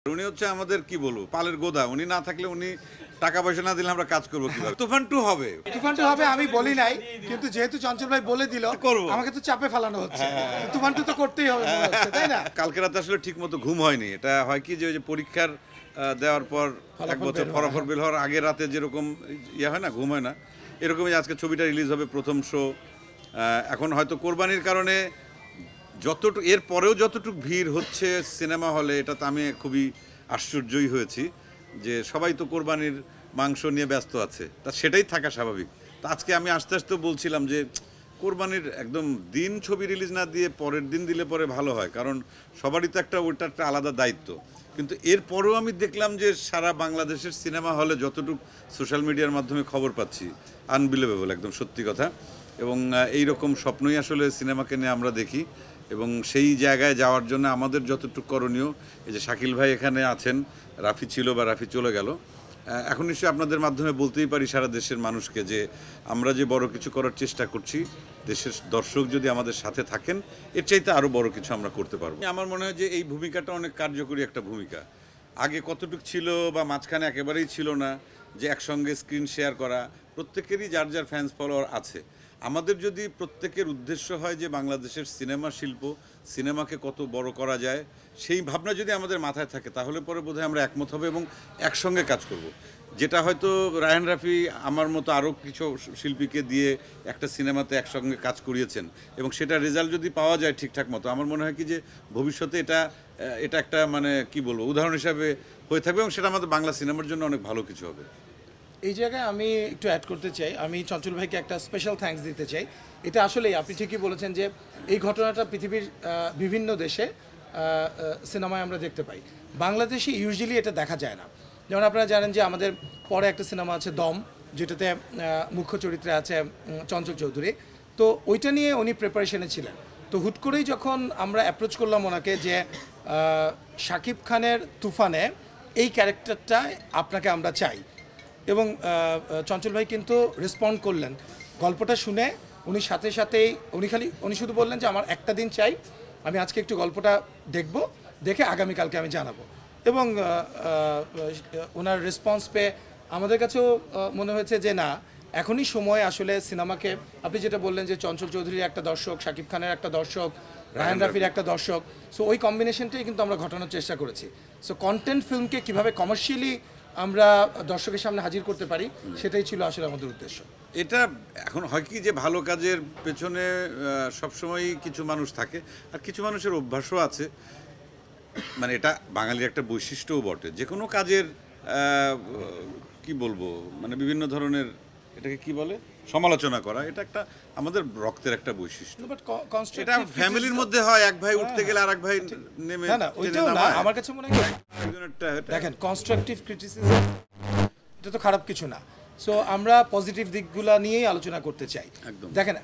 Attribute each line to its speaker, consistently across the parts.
Speaker 1: উনি হচ্ছে আমাদের কি বলবো পালের গোদা, উনি না থাকলে উনি টাকা পয়সা না দিলে আমরা কাজ করবো কিভাবে? তুফান 2 হবে,
Speaker 2: তুফান 2 হবে আমি বলি নাই, কিন্তু যেহেতু চঞ্চল ভাই বলে দিল
Speaker 1: করবো।
Speaker 2: আমাকে তো চাপে ফেলানো হচ্ছে। তুফান 2 তো করতেই হবে মনে হচ্ছে, তাই না?
Speaker 1: কালকে রাতে আসলে ঠিক মতো ঘুম হয়নি। এটা হয় কি যে ওই যে পরীক্ষার দেওয়ার পর এক বছর ফলাফল বের হওয়ার আগে রাতে যেরকম ইয়ে হয় না, ঘুম হয় না, এরকমই আজকে ছবিটা রিলিজ হবে প্রথম শো। এখন হয়তো কোরবানির কারণে যতটুকু এর পরেও যতটুকু ভিড় হচ্ছে সিনেমা হলে, এটা তো আমি খুবই আশ্চর্যই হয়েছি যে সবাই তো কোরবানির মাংস নিয়ে ব্যস্ত আছে, তা সেটাই থাকা স্বাভাবিক। তা আজকে আমি আস্তে আস্তে বলছিলাম যে কোরবানির একদম দিন ছবি রিলিজ না দিয়ে পরের দিন দিলে পরে ভালো হয়, কারণ সবারই তো ওইটা একটা আলাদা দায়িত্ব। কিন্তু এরপরেও আমি দেখলাম যে সারা বাংলাদেশের সিনেমা হলে যতটুকু সোশ্যাল মিডিয়ার মাধ্যমে খবর পাচ্ছি, আনবিলিভেবল, একদম সত্যি কথা। এবং এই রকম স্বপ্নই আসলে সিনেমাকে নিয়ে আমরা দেখি, এবং সেই জায়গায় যাওয়ার জন্য আমাদের যতটুকু করণীয়, এই যে শাকিল ভাই এখানে আছেন, রাফি ছিল বা রাফি চলে গেল, এখন নিশ্চয়ই আপনাদের মাধ্যমে বলতেই পারি সারা দেশের মানুষকে যে আমরা যে বড় কিছু করার চেষ্টা করছি, দেশের দর্শক যদি আমাদের সাথে থাকেন এর চাইতে আরও বড় কিছু আমরা করতে পারবো। আমার মনে হয় যে এই ভূমিকাটা অনেক কার্যকরী একটা ভূমিকা। আগে কতটুকু ছিল বা মাঝখানে একেবারেই ছিল না যে একসঙ্গে স্ক্রিন শেয়ার করা, প্রত্যেকেরই যার যার ফ্যান্স ফলোয়ার আছে। আমাদের যদি প্রত্যেকের উদ্দেশ্য হয় যে বাংলাদেশের সিনেমা শিল্প, সিনেমাকে কত বড় করা যায়, সেই ভাবনা যদি আমাদের মাথায় থাকে, তাহলে পরে বোধহয় আমরা একমত হবে এবং একসঙ্গে কাজ করব। যেটা হয়তো রায়হান রাফি আমার মতো আরও কিছু শিল্পীকে দিয়ে একটা সিনেমাতে একসঙ্গে কাজ করিয়েছেন, এবং সেটা রেজাল্ট যদি পাওয়া যায় ঠিকঠাক মতো, আমার মনে হয় কি যে ভবিষ্যতে এটা একটা মানে কি বলবো উদাহরণ হিসাবে হয়ে থাকবে, এবং সেটা আমাদের বাংলা সিনেমার জন্য অনেক ভালো কিছু হবে।
Speaker 2: এই জায়গায় আমি একটু অ্যাড করতে চাই, আমি চঞ্চল ভাইকে একটা স্পেশাল থ্যাঙ্কস দিতে চাই। এটা আসলেই আপনি ঠিকই বলেছেন যে এই ঘটনাটা পৃথিবীর বিভিন্ন দেশে সিনেমায় আমরা দেখতে পাই, বাংলাদেশে ইউজুয়ালি এটা দেখা যায় না। যেমন আপনারা জানেন যে আমাদের পরে একটা সিনেমা আছে দম, যেটাতে মুখ্য চরিত্রে আছে চঞ্চল চৌধুরী। তো ওইটা নিয়ে উনি প্রিপারেশনে ছিলেন। তো হুট করেই যখন আমরা অ্যাপ্রোচ করলাম ওনাকে যে শাকিব খানের তুফানে এই ক্যারেক্টারটা আপনাকে আমরা চাই, এবং চঞ্চল ভাই কিন্তু রেসপন্ড করলেন। গল্পটা শুনে উনি সাথে সাথেই উনি শুধু বললেন যে আমার একটা দিন চাই, আমি আজকে একটু গল্পটা দেখব, দেখে আগামীকালকে আমি জানাবো। এবং ওনার রেসপন্স পেয়ে আমাদের কাছেও মনে হয়েছে যে না, এখনই সময় আসলে সিনেমাকে, আপনি যেটা বললেন যে চঞ্চল চৌধুরীর একটা দর্শক, শাকিব খানের একটা দর্শক, রায়হান রাফির একটা দর্শক, সো ওই কম্বিনেশনটাই কিন্তু আমরা ঘটানোর চেষ্টা করেছি। সো কন্টেন্ট ফিল্মকে কীভাবে কমার্শিয়ালি আমরা দর্শকের সামনে হাজির করতে পারি, সেটাই ছিল আসলে আমাদের উদ্দেশ্য।
Speaker 1: এটা এখন হয় কি যে ভালো কাজের পেছনে সবসময়ই কিছু মানুষ থাকে, আর কিছু মানুষের অভ্যাসও আছে। মানে এটা বাঙালির একটা বৈশিষ্ট্যও বটে, যে কোনো কাজের কি বলবো মানে বিভিন্ন ধরনের, এটাকে কি বলে, সমালোচনা করা, এটা একটা আমাদের রক্তের একটা বৈশিষ্ট্য। এটা ফ্যামিলির মধ্যে হয়, এক ভাই উঠতে গেলে আর এক ভাই নেমে
Speaker 2: না ওইটাও না, আমার কাছে মনে হয় দেখেন কনস্ট্রাকটিভ ক্রিটিসিজম এটা তো খারাপ কিছু না। সো আমরা পজিটিভ দিকগুলো নিয়েই আলোচনা করতে চাই। দেখেন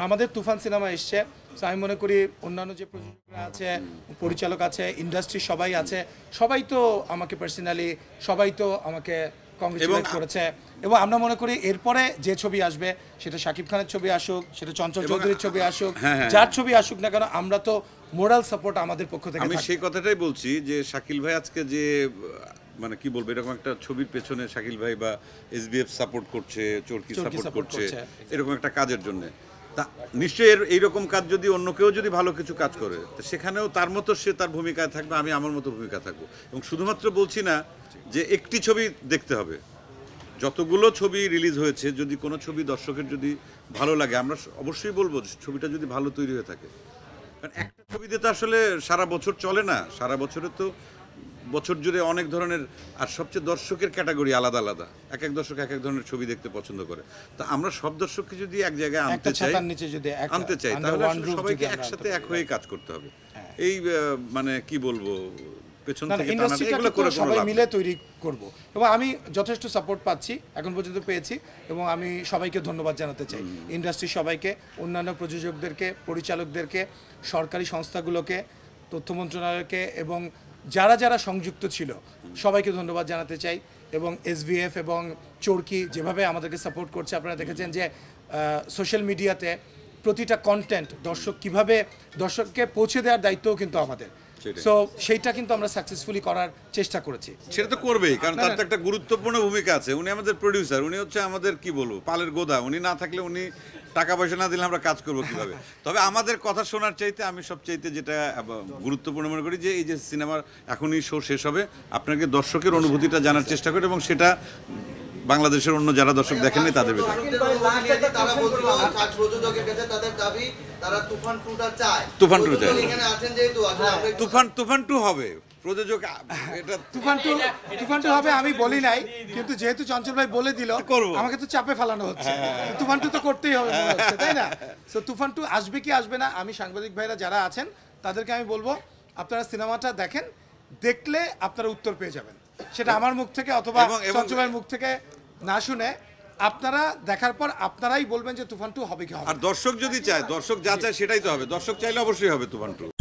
Speaker 2: আমাদের তুফান সিনেমা এসছে, সো আমি মনে করি অন্যান্য যে প্রযোজকরা আছে, পরিচালক আছে, ইন্ডাস্ট্রি সবাই আছে, সবাই তো আমাকে পার্সোনালি সবাই তো আমাকে কংগ্রেচুলেট করেছে। এবং আমরা মনে করি এরপরে যে ছবি আসবে, সেটা শাকিব খানের ছবি আসুক, সেটা চঞ্চল চৌধুরীর ছবি আসুক, যার ছবি আসুক না কেন, আমরা তো মোরাল সাপোর্ট আমাদের পক্ষ থেকে।
Speaker 1: আমি সেই কথাটাই বলছি যে শাকিল ভাই আজকে যে মানে কি বলবো, এরকম একটা ছবির পেছনে শাকিল ভাই বা এসবিএফ সাপোর্ট করছে, চরকি সাপোর্ট করছে এরকম একটা কাজের জন্য, তা নিশ্চয়ই এইরকম কাজ যদি অন্য কেউ যদি ভালো কিছু কাজ করে, সেখানেও তার মতো সে তার ভূমিকায় থাকবে, আমি আমার মতো ভূমিকা থাকবো। এবং শুধুমাত্র বলছি না যে একটি ছবি দেখতে হবে, যতগুলো ছবি রিলিজ হয়েছে, যদি কোনো ছবি দর্শকের যদি ভালো লাগে, আমরা অবশ্যই বলবো ছবিটা যদি ভালো তৈরি হয়ে থাকে। কারণ একটা ছবিতে তো আসলে সারা বছর চলে না, সারা বছরে তো বছর জুড়ে অনেক ধরনের, আর সবচেয়ে দর্শকের ক্যাটাগরি আলাদা আলাদা, এক এক দর্শক এক এক ধরনের ছবি দেখতে পছন্দ করে। তা আমরা সব দর্শককে যদি এক জায়গায় আনতে চাই তাহলে সবাইকে একসাথে এক হয়ে কাজ করতে হবে। এই মানে কি বলবো, পেছন থেকে
Speaker 2: সবাই মিলে তৈরি করব। এবং আমি যথেষ্ট সাপোর্ট পাচ্ছি, এখন পর্যন্ত পেয়েছি, এবং আমি সবাইকে ধন্যবাদ জানাতে চাই, ইন্ডাস্ট্রি সবাইকে, অন্যান্য প্রযোজকদেরকে, পরিচালকদেরকে, সরকারি সংস্থাগুলোকে, তথ্য মন্ত্রণালয়কে, এবং যারা যারা সংযুক্ত ছিল সবাইকে ধন্যবাদ জানাতে চাই। এবং এসভিএফ এবং চরকি যেভাবে আমাদেরকে সাপোর্ট করছে, আপনারা দেখেছেন যে সোশ্যাল মিডিয়াতে প্রতিটা কন্টেন্ট দর্শককে পৌঁছে দেওয়ার দায়িত্বও কিন্তু আমাদের।
Speaker 1: সেটাই।
Speaker 2: সো সেইটা কিন্তু আমরা সাকসেসফুলি করার চেষ্টা করেছি।
Speaker 1: সেটা তো করবেই, কারণ
Speaker 2: না,
Speaker 1: তার
Speaker 2: না।
Speaker 1: তো একটা গুরুত্বপূর্ণ ভূমিকা আছে। উনি আমাদের প্রডিউসার, উনি হচ্ছে আমাদের কি বলবো পালের গোদা। উনি না থাকলে, উনি টাকা পয়সা না দিলে আমরা কাজ করবো কিভাবে? তবে আমাদের কথা শোনার চাইতে আমি সবচাইতে যেটা গুরুত্বপূর্ণ মনে করি যে এই যে সিনেমার এখনই শো শেষ হবে, আপনাকে দর্শকের অনুভূতিটা জানার চেষ্টা করি এবং সেটা বাংলাদেশের অন্য যারা দর্শক দেখেননি তাদের ভেতরে।
Speaker 3: তারা বলছিল কাজ প্রযোজকের কাছে তাদের দাবি তারা তুফান 2টা চায়।
Speaker 1: তুফান 2 চায়।
Speaker 3: প্রযোজক এখানে আছেন যেহেতু আসলে আমরা একটু
Speaker 1: তুফান 2 হবে প্রযোজক এটা
Speaker 2: তুফান টু হবে আমি বলি নাই, কিন্তু যেহেতু চঞ্চল ভাই বলে দিল
Speaker 1: করবো।
Speaker 2: আমাকে তো চাপে ফেলানো হচ্ছে। তুফান টু তো করতেই হবে মনে হচ্ছে, তাই না? সো তুফান টু আসবে কি আসবে না, আমি সাংবাদিক ভাইরা যারা আছেন তাদেরকে আমি বলবো আপনারা সিনেমাটা দেখেন, দেখলে আপনারা উত্তর পেয়ে যাবেন। সেটা আমার মুখ থেকে অথবা
Speaker 1: এবং-
Speaker 2: চঞ্চল ভাইয়ের মুখ থেকে না শুনে আপনারা দেখার পর আপনারাই বলবেন যে তুফান টু হবে কি হবে না।
Speaker 1: আর দর্শক যদি চায়, দর্শক যা চায় সেটাই তো হবে। দর্শক চাইলে অবশ্যই হবে তুফান 2।